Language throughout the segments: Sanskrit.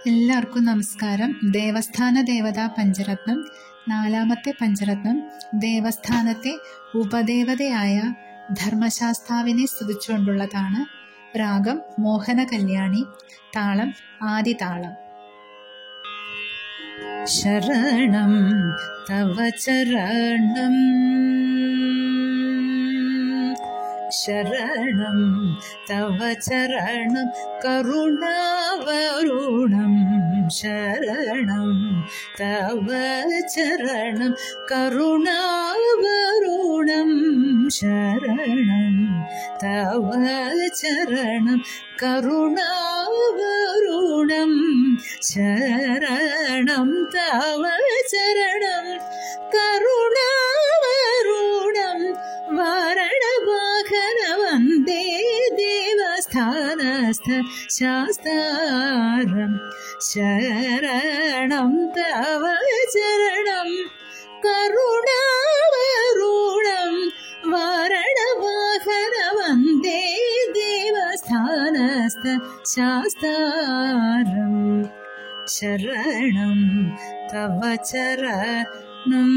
എല്ലാവർക്കും നമസ്കാരം. ദേവസ്ഥാന ദേവതാ പഞ്ചരത്നം, നാലാമത്തെ പഞ്ചരത്നം ദേവസ്ഥാനത്തെ ഉപദേവതയായ ധർമ്മശാസ്താവിനെ സ്തുതിച്ചുകൊണ്ടുള്ളതാണ്. രാഗം മോഹന കല്യാണി, താളം ആദിതാളം. ശരണം തവ ചരണം, ശരണം തവ ചരണം കരുണാവരുണം, ശരണം തവ ചരണം കരുണാവരുണം, ശരണം തവ ചരണം കരുണാവരുണം, ശരണം തവ ചരണം കരുണാവരുണം, വാരണവാഹന വന്ദേ ദേവസ്ഥാനസ്ഥ ശാസ്താരം, ശരണം തവ ചരണം കരുണാവരുണം, വാരണവാഹന വന്ദേ ദേവസ്ഥാനസ്ഥ ശാസ്താരം, ശരണം തവ ചരണം.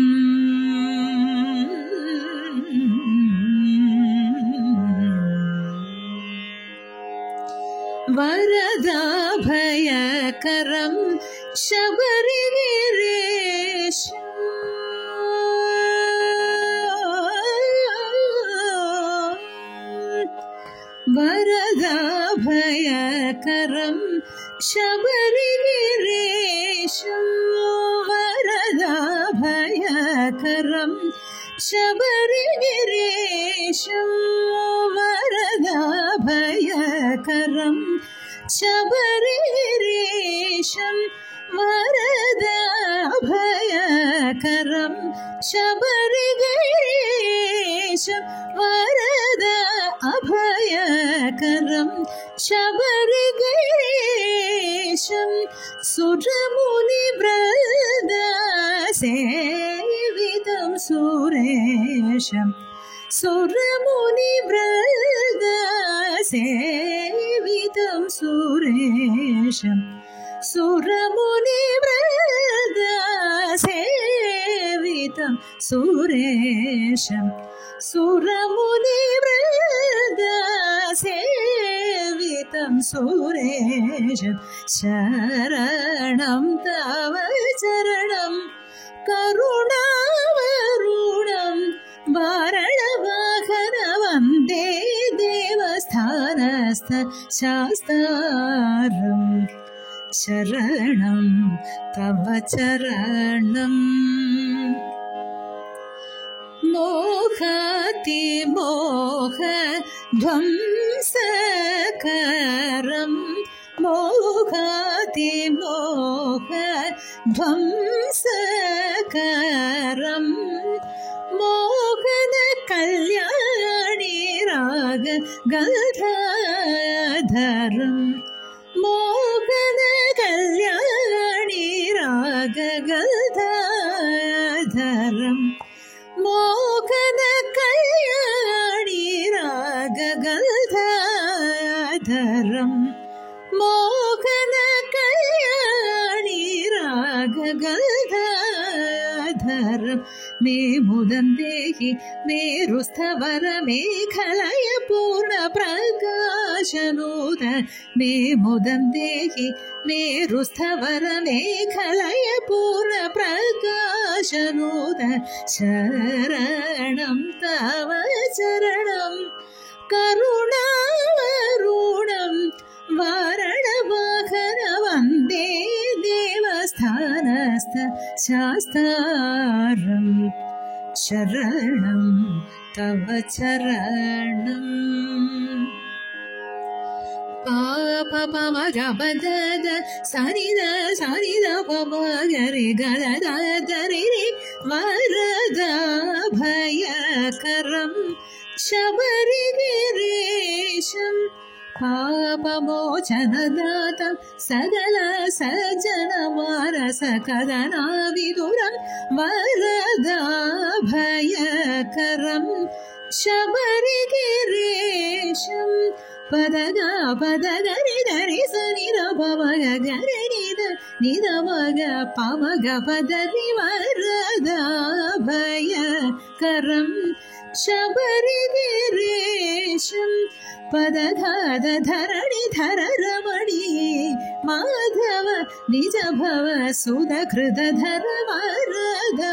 വരദാഭയകരം ശബരിഗിരീശം, വരദാഭയകരം ശബരിഗിരീശം, വരദാഭയകരം ശബരിഗിരീശം, വരദാഭയകരം ശബരിഗിരീശം, വരദാഭയകരം ശബരിഗിരീശം, വരദാഭയകരം ശബരിഗിരീശം, സുരമുനിവൃന്ദ സേവിതം സുരേശം, സുരമുനിവൃന്ദ സേവിതം സുരേശം, സുരമുനിവൃന്ദ സേവിതം സുരേശം, സുരമുനിവൃന്ദ സേവിതം സുരേശം, ശരണം തവ ചരണം കരുണാവരുണം, വാരണവാഹന വന്ദേ ദേവസ്ഥാനസ്ഥ ശാസ്താരം, ശരണം തവ ചരണം. മോഹാതി മോഹ ധ്വംസകരം, മോഹാതി മോഹ ധ്വംസകരം, മോഹന കല്യാണി രാഗ ഗന്ധധരം, മോഹന കല്യാണി രാഗ ഗന്ധധരം, മോഹന കല്യാണി രാഗ ഗന്ധധരം, മോഹന കല്യാണി രാഗ ഗന്ധധരം, മേ മുദം ദേഹി മേരുസ്ഥവര മേഖലയ പൂർണ്ണ പ്രകാശനൂത, മേ മുദം ദേഹി മേരുസ്ഥവര മേഖലയ പൂർണ്ണ പ്രകാശനൂത, ശരണം തവ ചരണം കരുണാവരുണം, വാരണവാഹന വന്ദേ ദേവസ്ഥാനസ്ഥ ശാസ്താരം, ശരണം തവ ചരണം. പാപ പമ ഗമദ സരിദ സരിദ പമ ഗരി ഗദ ദരി വരദാഭയകരം ശബരിഗിരീശം, പാപമോചനദാതം സകല സജ്ജനമാനസ കദനാവിദുരം, വരദാഭയകരം ശബരിഗിരീശം, ಪದಗ ಪದಗರಿ ಧರಿ ಸನಿ ರ ಪವಗ ಗರಿ ದ निदमग पमग पदरि वरदाभयकरं शबरिगिरीशं पदधाधरणिधर रमणी माधव निज भव सुधकृतधर वरदाभयकरं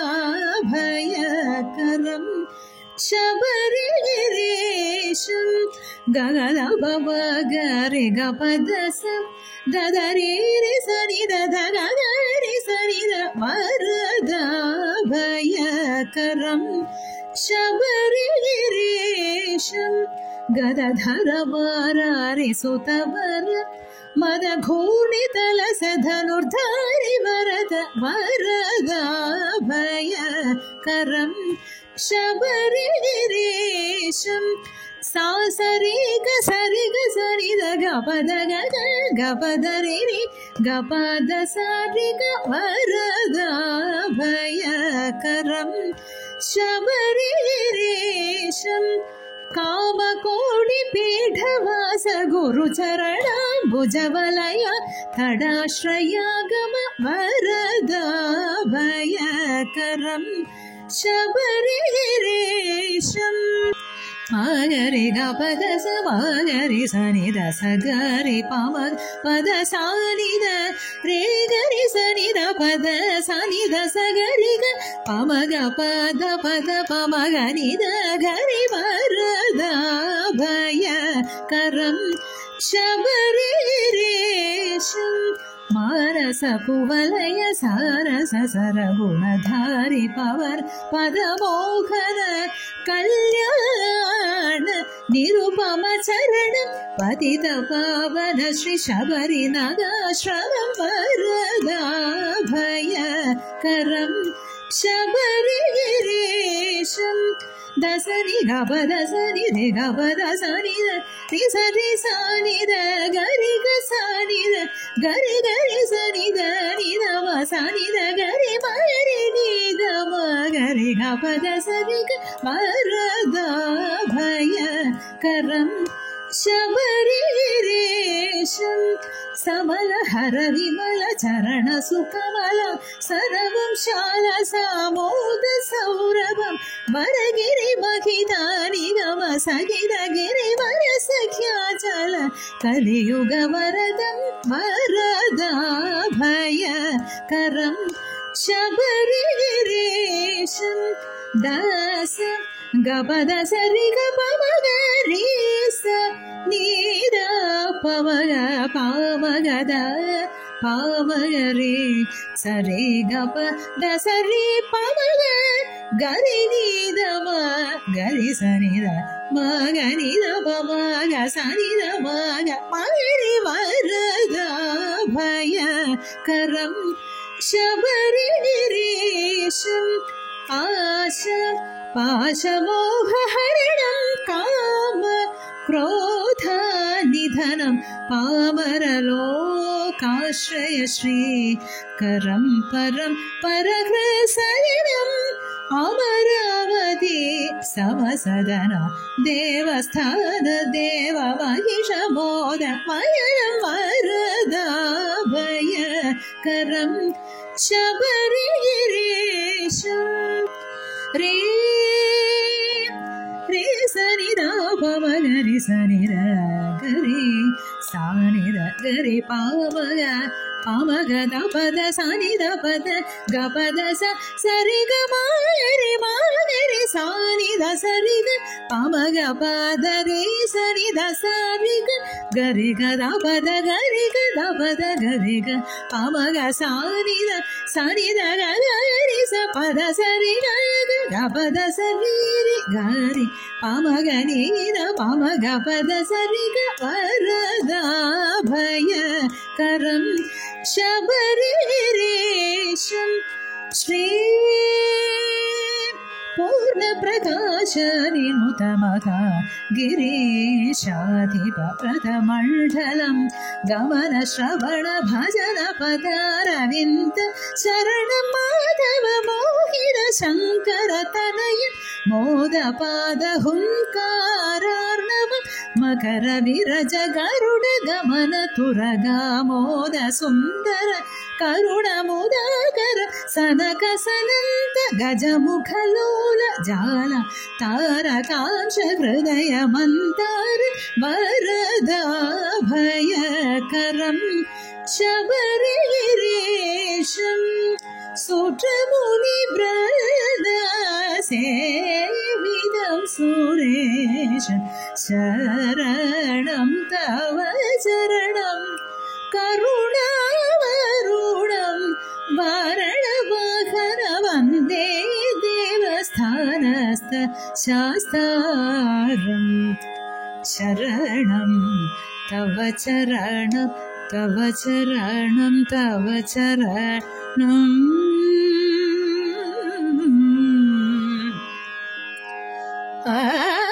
शबरिगिरीशं गगलबगरि गपदस ददरि सनि ददगरि सनि वरदाभयकरं शबरिगिरीशं गदधर वारारि सुतवर मदघूर्णितलस धनुर्धारि वरद वरदाभयकरं शबरिगिरीशं सासरिग सरिग सनिद गपद गपदरि गपद सारिग वरदाभयकरं शबरिगिरीशं कामकोटि पीठवास गुरुचरण भुजवलय तडाश्रयागम वरदाभयकरं शबरिगिरीशं मागरि गपद स मागरि सनि द स गरि पम पद सानि द रे गरि सनि द पद सानि द स गरि ग पम ग पद पद पम ग नि द गरि वरदाभयकरं शबरिगिरीशं मानस कुवलय सारस सरगुणधारि पवर पदमोहन कल्याण निरुपम चरण पतित पावन श्री शबरिनाथाश्रमं वरदाभयकरं शबरिगिरीशं दसनि गपद सनि रे गपद सनि रि सरि सानि द गरि ग सानि द गरि गरि सनि द नि द म सानि द गरि मरि नि द म गरि गपद सरि ग वरदाभयकरं शबरिगिरीशं समल हर विमल चरण सुकमल सर्वं शाल सामोद सौरभं वरगिरि मखिदानि नम सगिद गिरिवर सख्याचल कलियुग वरदं वरदाभयकरं शबरिगिरीशं दास गपद सरि ग पमग रि स नि द पमग पमग द पमग रे सरि ग प द सरि पमग गरि नि द म गरि सनि द म ग नि द पमग सनि द म ग मरि वरदाभयकरं शबरिगिरीशं आशा पाशमोहहरणं काम क्रोधानिधनं पामरलोकाश्रय श्रीकरं परं परगृहशयनम् अमरावती समसदन देवस्थान देव महिषमोद मयनं वरदाभयकरं शबरिगिरीशं रे रे सनि द पम गरि सनि द गरि सानि द गरि पम ग द पद सानि द पद ग पद स सरि ग मागरि सानि द सरि ग पम ग पद रे सनि द सरि ग गरि ग द पद गरि ग द पद गरि ग पम ग सानि द गरि स पद सरि ग ग पद सरि रि गरि पम ग नि द पम ग पद सरि ग वरदाभयकरं शबरिगिरीशं श्री पूर्णप्रकाश निनुतमगा गिरीशाधिप प्रथमण्डलं गमन श्रवण भजन पदारविन्द शरण माधव मोहित शङ्कर तनय मोदपाद हुङ्कारार्णव ಮಕರ ವಿರಜ ಗರುಡ ಗಮನ ತುರಗಾಮೋದ ಸುಂದರ ಕರುಣ ಮುದಕರ ಸನಕ ಸನಂತ ಗಜಮುಖಲೋಲ ಜಾಲ ತಾರಕಾಂಶ ಹೃದಯ ಮಂತಾರ ವರದಾಭಯಕರಂ ಶಬರಿಗಿರೀಶಂ ಸುಟ್ರಮುನಿ ಬ್ರದ ಸೇವಿದಂ ಸುರೇಶಂ ಶರಣಂ ತವ ಚರಣಂ ಕರುಣಾವರುಣಂ ವಾರಣವಾಹನ ವಂದೇ ದೇವಸ್ಥಾನಸ್ಥ ಶಾಸ್ತಾರಂ ಶರಣಂ ತವ ಚರಣಂ ತವ ಚರಣಂ ತವ ಚರಣಂ Ah